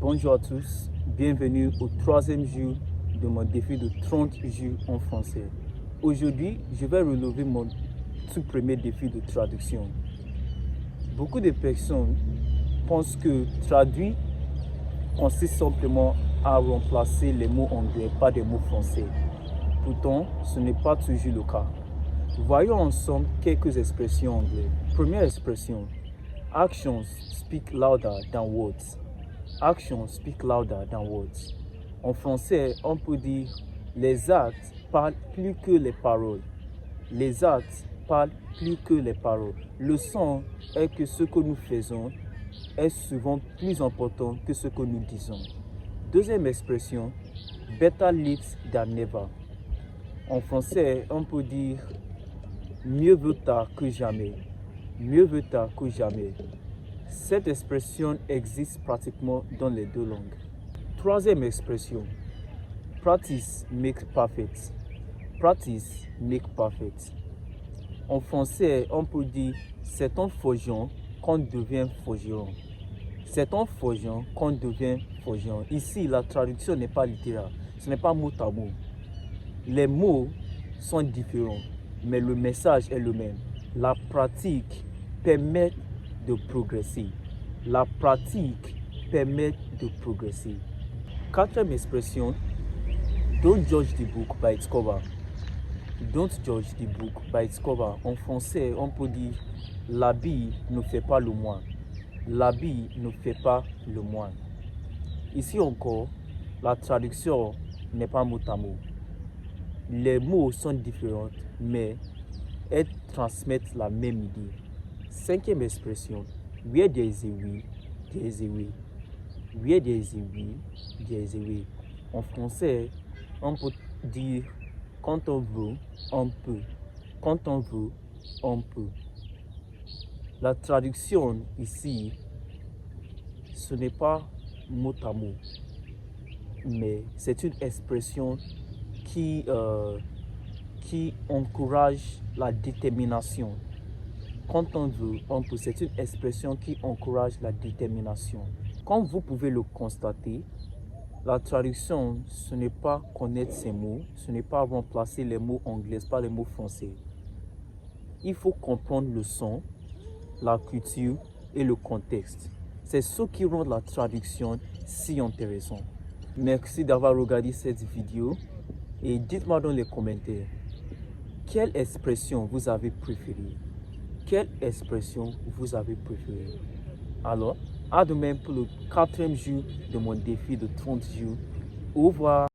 Bonjour à tous, bienvenue au troisième jour de mon défi de 30 jours en français. Aujourd'hui, je vais relever mon tout premier défi de traduction. Beaucoup de personnes pensent que traduire consiste simplement à remplacer les mots anglais par des mots français. Pourtant, ce n'est pas toujours le cas. Voyons ensemble quelques expressions anglaises. Première expression, actions speak louder than words. Actions speak louder than words. En français, on peut dire les actes parlent plus que les paroles. Les actes parlent plus que les paroles. Le sens est que ce que nous faisons est souvent plus important que ce que nous disons. Deuxième expression, better late than never. En français, on peut dire mieux vaut tard que jamais. Mieux vaut tard que jamais. Cette expression existe pratiquement dans les deux langues. Troisième expression, practice makes perfect. Practice makes perfect. En français, on peut dire c'est en forgeant qu'on devient forgeron. C'est en forgeant qu'on devient forgeron. Ici, la traduction n'est pas littérale, ce n'est pas mot à mot. Les mots sont différents, mais le message est le même. La pratique permet de progresser. La pratique permet de progresser. Quatrième expression, don't judge the book by its cover. Don't judge the book by its cover. En français, on peut dire l'habit ne fait pas le moine. L'habit ne fait pas le moine. Ici encore, la traduction n'est pas mot à mot. Les mots sont différents, mais elles transmettent la même idée. Cinquième expression, where there is a will, there is a way. Where there is a will, there is a way. En français, on peut dire quand on veut, on peut. Quand on veut, on peut. La traduction ici, ce n'est pas mot à mot, mais c'est une expression qui encourage la détermination. Quand on veut, on peut. C'est une expression qui encourage la détermination. Comme vous pouvez le constater, la traduction, ce n'est pas connaître ces mots, ce n'est pas remplacer les mots anglais par les mots français. Il faut comprendre le son, la culture et le contexte. C'est ce qui rend la traduction si intéressante. Merci d'avoir regardé cette vidéo et dites-moi dans les commentaires quelle expression vous avez préférée. Quelle expression vous avez préférée? Alors, à demain pour le quatrième jour de mon défi de 30 jours. Au revoir.